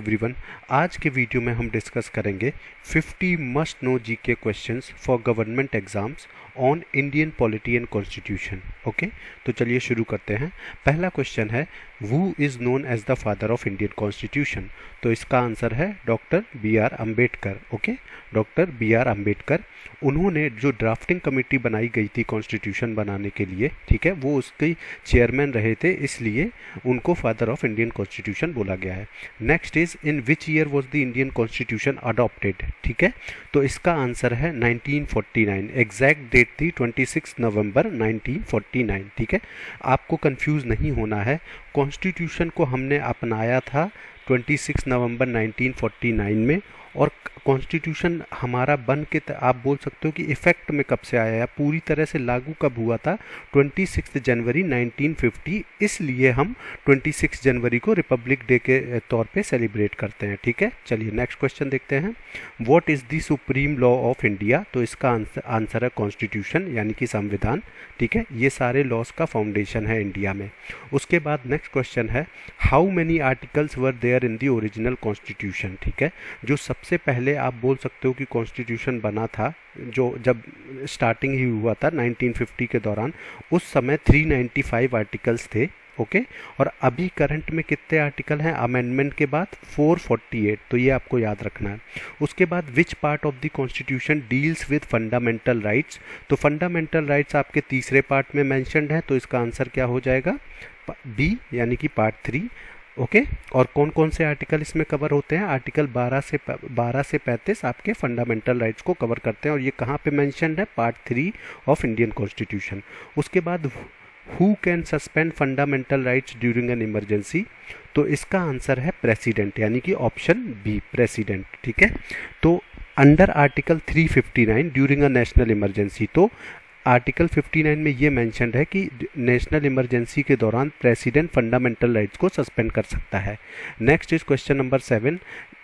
Everyone. आज के video में हम डिस्कस करेंगे 50 must know GK questions for government exams on Indian polity and constitution. Okay, तो चलिए शुरू करते हैं। पहला क्वेश्चन है, who is known as the father of Indian constitution? तो इसका आंसर है doctor B R Ambedkar. Okay, doctor B R Ambedkar. उन्होंने जो ड्राफ्टिंग कमेटी बनाई गई थी कॉन्स्टिट्यूशन बनाने के लिए, ठीक है, वो उसके चेयरमैन रहे थे, इसलिए उनको फादर ऑफ इंडियन कॉन्स्टिट्यूशन बोला गया है। Next is, in which year was the Indian constitution adopted? ठीक है, तो इसका आंसर है 1949। एग्जैक्ट डेट थी 26 नवंबर 1949। ठीक है, आपको कंफ्यूज नहीं होना है। कॉन्स्टिट्यूशन को हमने अपनाया था 26 नवंबर 1949 में, और कॉन्स्टिट्यूशन हमारा बन के आप बोल सकते हो कि इफ़ेक्ट में कब से आया है, पूरी तरह से लागू कब हुआ था? 26 जनवरी 1950। इसलिए हम 26 जनवरी को रिपब्लिक डे के तौर पे सेलिब्रेट करते हैं। ठीक है, चलिए नेक्स्ट क्वेश्चन देखते हैं। What is the supreme law of India? तो इसका आंसर है कॉन्स्टिट्यूशन, यानी कि संविधान। ठीक है, ये सारे लॉज का फाउंडेशन है इंडिया में। उसके बाद नेक्स्ट क्वेश्चन है, how many articles were there in the original constitution? ठीक है, जो सबसे पहले आप बोल सकते हो कि कॉन्स्टिट्यूशन बना था, जो जब स्टार्टिंग ही हुआ था 1950 के दौरान, उस समय 395 आर्टिकल्स थे। ओके, और अभी करंट में कितने आर्टिकल हैं अमेंडमेंट के बाद? 448। तो ये आपको याद रखना है। उसके बाद which part of the constitution deals with fundamental rights? तो फंडामेंटल राइट्स आपके तीसरे पार्ट में मैंशनड है, तो इसका आंसर क्या हो जाएगा? बी, यानी कि पार्ट 3। ओके, और कौन कौन से आर्टिकल इसमें कवर होते हैं? आर्टिकल 12 से 35 आपके फंडामेंटल राइट्स को कवर करते हैं, और ये कहाँ पे मेंशन्ड है? Part 3 of Indian constitution. उसके बाद who can suspend fundamental rights during an emergency? तो इसका आंसर है प्रेसिडेंट, यानी कि ऑप्शन बी, प्रेसिडेंट। ठीक है, तो under article 359 during a national emergency, तो आर्टिकल 59 में ये मेंशन्ड है कि नेशनल इमरजेंसी के दौरान प्रेसिडेंट फंडामेंटल राइट्स को सस्पेंड कर सकता है। नेक्स्ट इज क्वेश्चन नंबर 7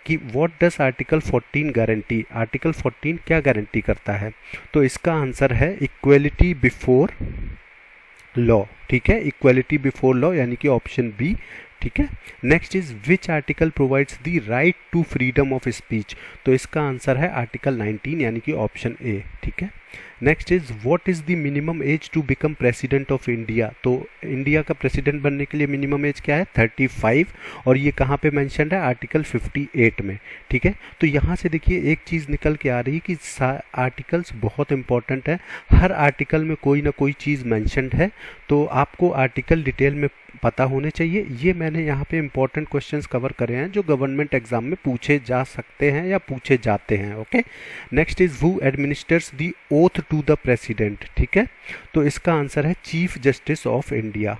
कि what does article 14 guarantee? Article 14 क्या गारंटी करता है? तो इसका आंसर है इक्वलिटी बिफोर लॉ। ठीक है, इक्वलिटी बिफोर लॉ, यानी कि ऑप्शन बी। ठीक है, next is which article provides the right to freedom of speech? तो इसका आंसर है आर्टिकल 19, यानी कि ऑप्शन ए। ठीक है, next is what is the minimum age to become president of India? तो इंडिया का प्रेसिडेंट बनने के लिए मिनिमम एज क्या है? 35, और ये कहाँ पे मेंशन्ड है? आर्टिकल 58 में। ठीक है, तो यहाँ से देखिए एक चीज़ निकल के आ रही है कि आर्टिकल्स बहुत इंपॉर्टेंट है, हर आर्टिकल में कोई ना कोई चीज़ मेंशन्ड है, तो आपको आर्टिकल डिटेल में पता होने चाहिए। ये मैंने यहाँ पे इंपॉर्टेंट क्वेश्चंस कवर करे हैं जो गवर्नमेंट एग्जाम में पूछे जा सकते हैं या पूछे जाते हैं। Okay, next is who administers the oath to the president? ठीक है, तो इसका आंसर है chief justice of India.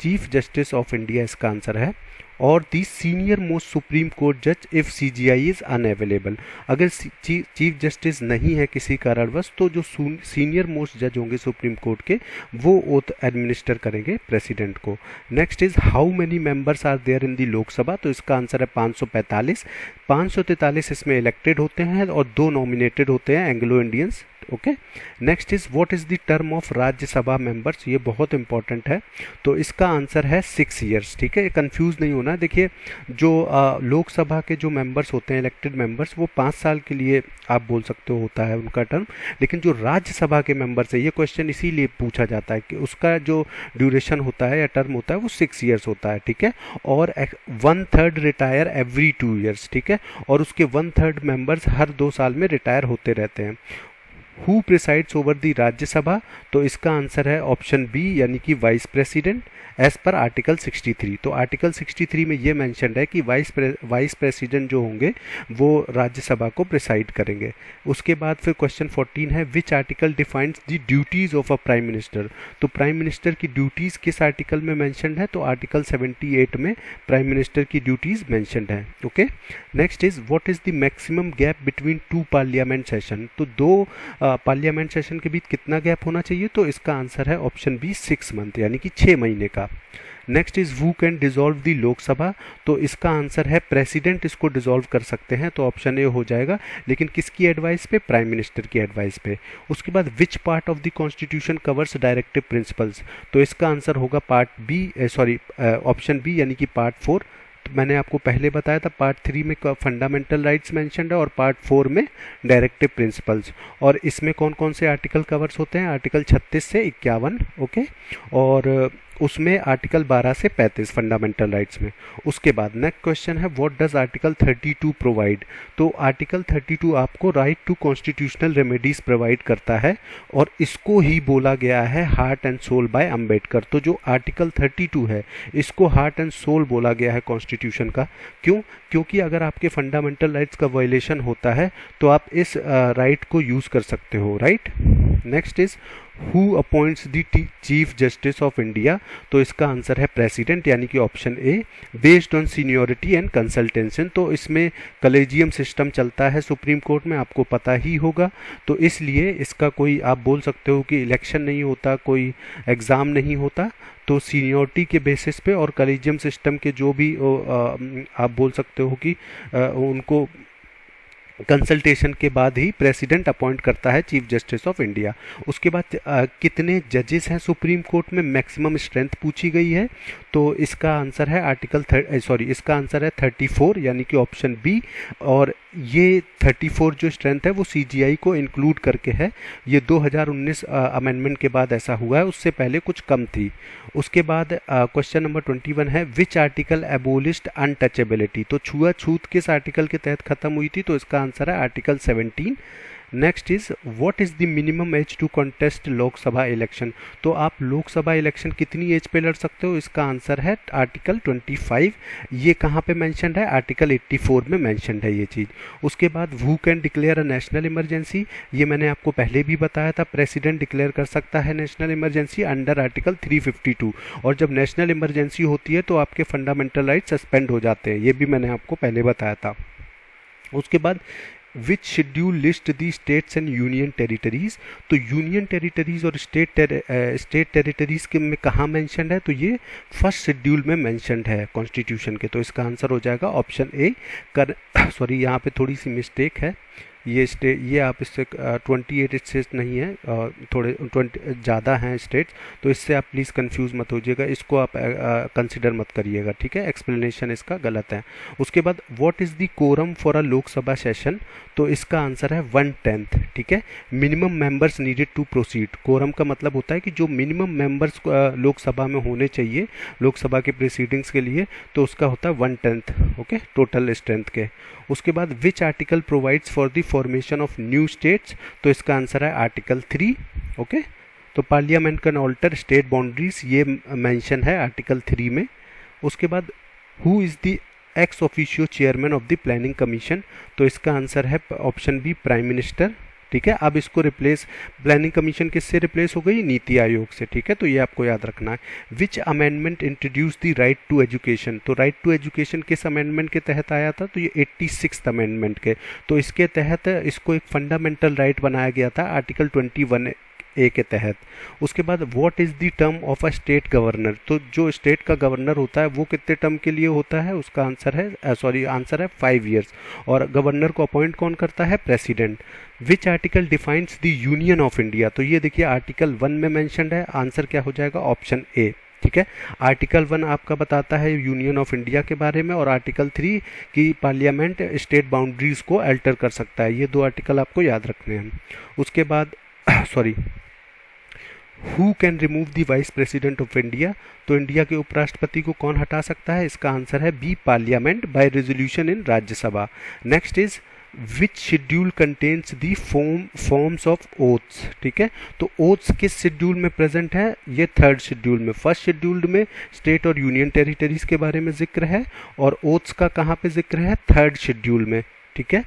Chief justice of India इसका आंसर है। और the senior most supreme court जज इफ सीजीआई इज अनअवेलेबल? अगर चीफ जस्टिस नहीं है किसी कारणवश, तो जो सीनियर मोस्ट जज होंगे सुप्रीम कोर्ट के, वो ओथ एडमिनिस्टर करेंगे प्रेसिडेंट को। Next is how many members are there in the Lok Sabha? तो इसका आंसर है 545। 543 इसमें इलेक्टेड होते हैं और 2 नॉमिनेटेड होते हैं, Anglo Indians. Okay, next is what is the term of Rajya Sabha members? ये बहुत इंपॉर्टेंट है, तो इसका आंसर है 6 ईयर्स। ठीक है, कंफ्यूज नहीं होना। देखिए, जो लोकसभा के जो मेंबर्स होते हैं, इलेक्टेड मेंबर्स, वो 5 साल के लिए आप बोल सकते हो होता है उनका टर्म, लेकिन जो राज्यसभा के मेंबर्स है, ये क्वेश्चन इसीलिए पूछा जाता है कि उसका जो ड्यूरेशन होता है या टर्म होता है वो 6 ईयर्स होता है। ठीक है, और 1/3 रिटायर एवरी 2 ईयर्स। ठीक है, और उसके 1/3 मेंबर्स हर 2 साल में रिटायर होते रहते हैं। Who presides over the Rajya Sabha? तो इसका आंसर है ऑप्शन बी, यानी कि vice president, as per article 63। तो आर्टिकल 63 में ये मेंशन्ड है कि वाइस प्रेसिडेंट जो होंगे वो राज्यसभा को प्रिसाइड करेंगे। उसके बाद फिर क्वेश्चन 14 है, which article defines the duties of a prime minister? तो प्राइम मिनिस्टर की ड्यूटीज किस आर्टिकल में मेंशन्ड है? तो आर्टिकल 78 में प्राइम मिनिस्टर की ड्यूटीज मेंशन्ड है। Okay, next is what is the maximum gap between 2 parliament session? तो 2 पार्लियामेंट सेशन के बीच कितना गैप होना चाहिए? तो इसका आंसर है ऑप्शन बी, 6 मंथ, यानी कि 6 महीने का। Next is who can dissolve the Lok Sabha? तो इसका आंसर है प्रेसिडेंट इसको डिसॉल्व कर सकते हैं, तो ऑप्शन ए हो जाएगा, लेकिन किसकी एडवाइस पे? प्राइम मिनिस्टर की एडवाइस पे। उसके बाद which part of the constitution covers directive principles? तो इसका आंसर होगा पार्ट बी, ऑप्शन बी, यानी कि पार्ट 4, तो मैंने आपको पहले बताया था पार्ट 3 में फंडामेंटल राइट्स मेंशन्ड है और पार्ट 4 में डायरेक्टिव प्रिंसिपल्स। और इसमें कौन कौन से आर्टिकल कवर्स होते हैं, आर्टिकल 36 से 51, ओके, और उसमें आर्टिकल 12 से 35 फंडामेंटल राइट्स में। उसके बाद नेक्स्ट क्वेश्चन है व्हाट डज आर्टिकल 32 प्रोवाइड। तो आर्टिकल 32 आपको right to constitutional remedies provide करता है और इसको ही बोला गया है heart and soul by Ambedkar. तो जो आर्टिकल 32 है इसको हार्ट एंड सोल बोला गया है कॉन्स्टिट्यूशन का। क्यों? क्योंकि अगर आपके फंडामेंटल राइट्स का वायलेशन होता है तो आप इस राइट को यूज़ कर सकते हो, right. Next is who appoints the Chief justice of India. तो इसका आंसर है प्रेसिडेंट, यानी कि option A, based on seniority and consultation. तो इसमें कलेजियम सिस्टम चलता है सुप्रीम कोर्ट में, आपको पता ही होगा। तो इसलिए इसका कोई आप बोल सकते हो कि इलेक्शन नहीं होता, कोई एग्ज़ाम नहीं होता। तो सीनियोरिटी के बेसिस पे और कलेजियम सिस्टम के जो भी आप बोल सकते हो कि उनको कंसल्टेशन के बाद ही प्रेसिडेंट अपॉइंट करता है चीफ जस्टिस ऑफ इंडिया। उसके बाद कितने जजेस हैं सुप्रीम कोर्ट में, मैक्सिमम स्ट्रेंथ पूछी गई है। तो इसका आंसर है इसका आंसर है 34, यानी कि ऑप्शन बी। और ये 34 जो स्ट्रेंथ है वो सीजीआई को इंक्लूड करके है। ये 2019 अमेंडमेंट के बाद ऐसा हुआ है, उससे पहले कुछ कम थी। उसके बाद क्वेश्चन नंबर 21 है विच आर्टिकल एबोलिश्ड अनटचेबिलिटी। तो छुआछूत किस आर्टिकल के तहत खत्म हुई थी। तो इसका आंसर है article 17। Next is what is the minimum age to contest Lok Sabha election. तो आप लोकसभा इलेक्शन कितनी एज पे लड़ सकते हो। इसका आंसर है आर्टिकल 25। ये कहाँ पे मेंशन्ड है, आर्टिकल 84 में मेंशन्ड है ये चीज़। उसके बाद who can declare a national emergency. ये मैंने आपको पहले भी बताया था, प्रेसिडेंट डिक्लेयर कर सकता है नेशनल इमरजेंसी अंडर आर्टिकल 352। और जब नेशनल इमरजेंसी होती है तो आपके फंडामेंटल राइट सस्पेंड हो जाते हैं, ये भी मैंने आपको पहले बताया था। उसके बाद which schedule list the states and union territories. तो यूनियन टेरिटरीज और स्टेट टेरिटरीज के में कहाँ मेंशन्ड है। तो ये फर्स्ट शेड्यूल में मेंशन्ड है कॉन्स्टिट्यूशन के। तो इसका आंसर हो जाएगा ऑप्शन ए। सॉरी, यहाँ पे थोड़ी सी मिस्टेक है। ये आप इससे 28 स्टेट्स नहीं है, थोड़े 20 ज़्यादा हैं स्टेट्स। तो इससे आप प्लीज़ कंफ्यूज मत होइएगा, इसको आप कंसिडर मत करिएगा, ठीक है। एक्सप्लेनेशन इसका गलत है। उसके बाद what is the quorum for a Lok Sabha session. तो इसका आंसर है 1/10, ठीक है। Minimum members needed to proceed. Quorum का मतलब होता है कि जो मिनिमम मेंबर्स लोकसभा में होने चाहिए लोकसभा के प्रोसीडिंग्स के लिए, तो उसका होता है 1/10, ओके, टोटल स्ट्रेंथ के। उसके बाद which article provides for the formation of new states. तो इसका आंसर है आर्टिकल 3, ओके। तो parliament can alter state boundaries, ये मेंशन है आर्टिकल 3 में। उसके बाद who is the ex officio chairman of the planning commission. तो इसका आंसर है ऑप्शन बी, प्राइम मिनिस्टर, ठीक है। अब इसको रिप्लेस, प्लानिंग कमीशन किससे रिप्लेस हो गई, नीति आयोग से, ठीक है। तो ये आपको याद रखना है। Which amendment introduce the right to education. तो राइट टू एजुकेशन किस अमेंडमेंट के तहत आया था। तो ये 86th अमेंडमेंट के। तो इसके तहत इसको एक फंडामेंटल राइट बनाया गया था आर्टिकल 21A के तहत। उसके बाद what is the term of a state governor. तो जो स्टेट का गवर्नर होता है वो कितने टर्म के लिए होता है। उसका आंसर है आंसर है 5 years। और गवर्नर को अपॉइंट कौन करता है, president. Which article defines the union of India. तो ये देखिए आर्टिकल 1 में मेंशन्ड है, आंसर क्या हो जाएगा, ऑप्शन ए, ठीक है। आर्टिकल 1 आपका बताता है यूनियन ऑफ इंडिया के बारे में, और आर्टिकल 3 की पार्लियामेंट स्टेट बाउंड्रीज को अल्टर कर सकता है। ये 2 आर्टिकल आपको याद रखने हैं। उसके बाद who can remove the vice president of India. तो इंडिया के उपराष्ट्रपति को कौन हटा सकता है। इसका आंसर है B, parliament by resolution in Rajya Sabha. Next is which schedule contains the forms of oaths, ठीक है। तो ओथ्स किस शेड्यूल में प्रेजेंट है, ये 3rd शेड्यूल में। फर्स्ट शेड्यूल में स्टेट और यूनियन टेरिटरीज के बारे में जिक्र है, और ओथ्स का कहाँ पे जिक्र है, 3rd शेड्यूल में, ठीक है।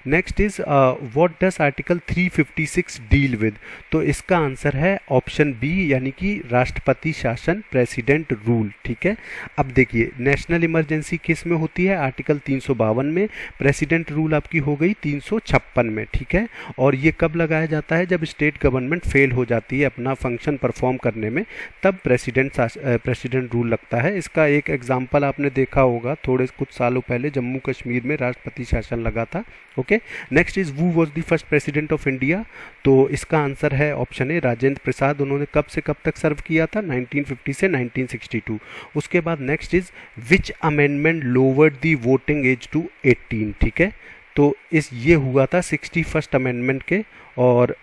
Next is what does article 356 deal with. तो इसका आंसर है ऑप्शन बी, यानी कि राष्ट्रपति शासन, प्रेसिडेंट रूल, ठीक है। अब देखिए नेशनल इमरजेंसी किस में होती है, आर्टिकल 352 में। प्रेसिडेंट रूल आपकी हो गई 356 में, ठीक है। और ये कब लगाया जाता है, जब स्टेट गवर्नमेंट फेल हो जाती है अपना फंक्शन परफॉर्म करने में, तब प्रेसिडेंट रूल लगता है। इसका एक एग्जाम्पल आपने देखा होगा, थोड़े कुछ सालों पहले जम्मू कश्मीर में राष्ट्रपति शासन लगा था, okay. Next is who was the first president of India, तो इसका आंसर है ऑप्शन ए राजेंद्र प्रसाद। उन्होंने कब से कब तक सर्व किया था? 1950 से 1962। उसके बाद next is which amendment lowered the voting age to 18, ठीक है, तो ये हुआ था 61st अमेंडमेंट के और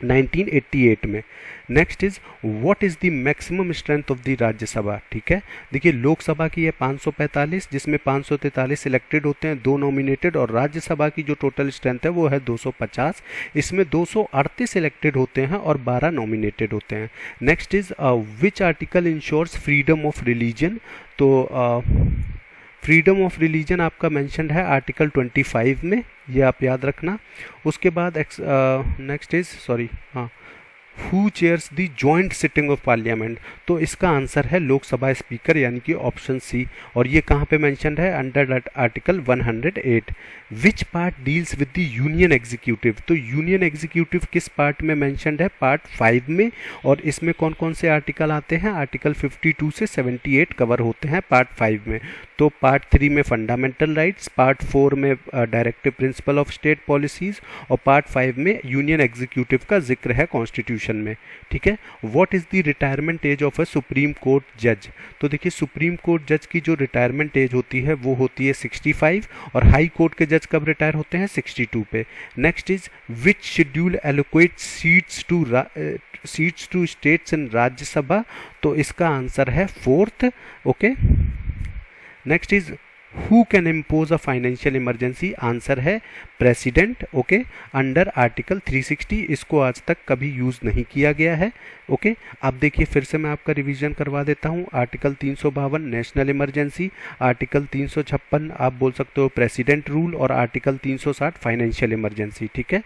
1988 में। Next is what is the maximum strength of the Rajya Sabha, ठीक है, देखिए लोकसभा की है 545, जिसमें 543 सिलेक्टेड होते हैं, 2 नॉमिनेटेड, और राज्यसभा की जो टोटल स्ट्रेंथ है वो है 250, इसमें 238 सिलेक्टेड होते हैं और 12 नॉमिनेटेड होते हैं। Next is which article ensures freedom of religion, तो फ्रीडम ऑफ रिलीजन आपका मेंशन्ड है आर्टिकल 25 में, ये आप याद रखना। उसके बाद next is who chairs the joint sitting of parliament, तो इसका आंसर है लोकसभा स्पीकर यानी कि ऑप्शन सी, और ये कहाँ पे मेंशन्ड है? Under article 108। Which part deals with the union executive, तो यूनियन एग्जीक्यूटिव किस पार्ट में मेंशन्ड है? पार्ट 5 में, और इसमें कौन कौन से आर्टिकल आते हैं? आर्टिकल 52 से 78 कवर होते हैं पार्ट 5 में। तो पार्ट 3 में फंडामेंटल राइट्स, पार्ट 4 में directive principle of state policies, और पार्ट 5 में यूनियन एग्जीक्यूटिव का जिक्र है कॉन्स्टिट्यूशन में, ठीक है। What is the retirement age of a supreme court जज, तो देखिए सुप्रीम कोर्ट जज की जो रिटायरमेंट एज होती है वो होती है 65, और हाई कोर्ट के जज कब रिटायर होते हैं? 62 पे। Next is which schedule allocate seats to states in Rajya Sabha, तो इसका आंसर है 4th, okay. Next is who can impose a financial emergency, answer है प्रेसिडेंट, ओके, अंडर आर्टिकल 360। इसको आज तक कभी यूज नहीं किया गया है, ओके। अब देखिए फिर से मैं आपका रिवीजन करवा देता हूँ। आर्टिकल 352 नेशनल इमरजेंसी, आर्टिकल 356 आप बोल सकते हो प्रेसिडेंट रूल, और आर्टिकल 360 फाइनेंशियल इमरजेंसी, ठीक है,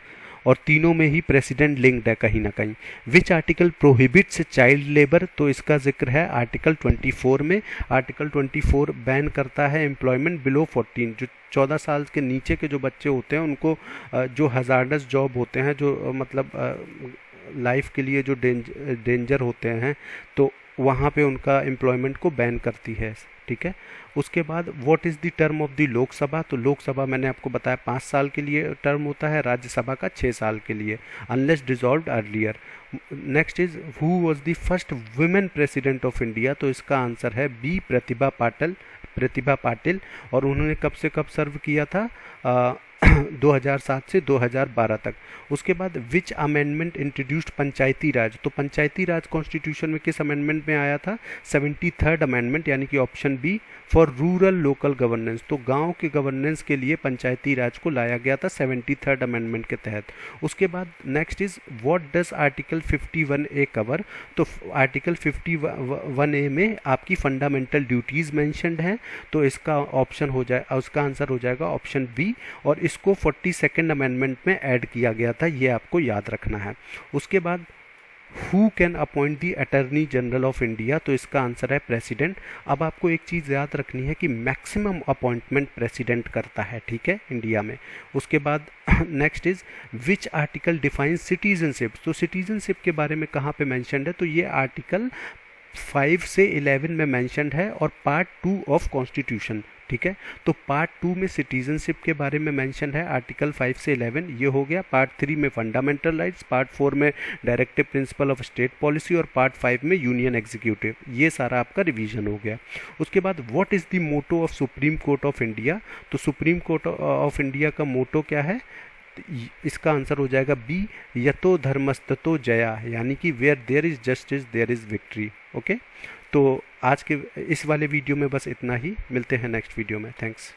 और तीनों में ही प्रेसिडेंट लिंक्ड है कहीं ना कहीं। Which article prohibits child labour, तो इसका जिक्र है आर्टिकल 24 में। आर्टिकल 24 बैन करता है एम्प्लॉयमेंट बिलो 14, जो 14 साल के नीचे के जो बच्चे होते हैं उनको जो हजार्डस जॉब होते हैं, जो मतलब लाइफ के लिए जो डेंजर होते हैं, तो वहाँ पे उनका एम्प्लॉयमेंट को बैन करती है, ठीक है। उसके बाद what is the term of the Lok Sabha, तो लोकसभा मैंने आपको बताया 5 साल के लिए टर्म होता है, राज्यसभा का 6 साल के लिए, unless dissolved earlier. Next is who was the first women president of India, तो इसका आंसर है बी प्रतिभा पाटिल, और उन्होंने कब से कब सर्व किया था? 2007 से 2012 तक। उसके बाद विच अमेंडमेंट इंट्रोड्यूस्ड पंचायती राज, तो पंचायती राज कॉन्स्टिट्यूशन में किस अमेंडमेंट में आया था? 73rd अमेंडमेंट, यानी कि option B for rural local governance, तो गांव के गवर्नेंस के लिए पंचायती राज को लाया गया था 73rd अमेंडमेंट के तहत। उसके बाद next is what does article 51A cover, तो आर्टिकल 51A में आपकी फंडामेंटल ड्यूटीज मेंशन्ड हैं, तो इसका ऑप्शन हो जाए, उसका आंसर हो जाएगा ऑप्शन बी, और इसको 42nd अमेंडमेंट में ऐड किया गया था, ये आपको याद रखना है। उसके बाद who can appoint the attorney general of India, तो इसका आंसर है प्रेसिडेंट। अब आपको एक चीज़ याद रखनी है कि मैक्सिमम अपॉइंटमेंट प्रेसिडेंट करता है, ठीक है, इंडिया में। उसके बाद next is which article defines citizenship, तो सिटीजनशिप के बारे में कहाँ पे मेंशन्ड है? तो ये आर्टिकल 5 से 11 में मेंशन्ड है, और पार्ट 2 ऑफ कॉन्स्टिट्यूशन, ठीक है। तो पार्ट 2 में सिटीजनशिप के बारे में मेंशन है आर्टिकल 5 से 11, ये हो गया। पार्ट 3 में फंडामेंटल राइट्स, पार्ट 4 में directive principle of state policy, और पार्ट 5 में यूनियन एग्जीक्यूटिव। ये सारा आपका रिवीजन हो गया। उसके बाद what is the motto of supreme court of India, तो सुप्रीम कोर्ट ऑफ इंडिया का मोटो क्या है? इसका आंसर हो जाएगा बी यतो धर्मस्ततो जया, यानी कि where there is justice there is victory, okay. तो आज के इस वाले वीडियो में बस इतना ही, मिलते हैं नेक्स्ट वीडियो में, थैंक्स।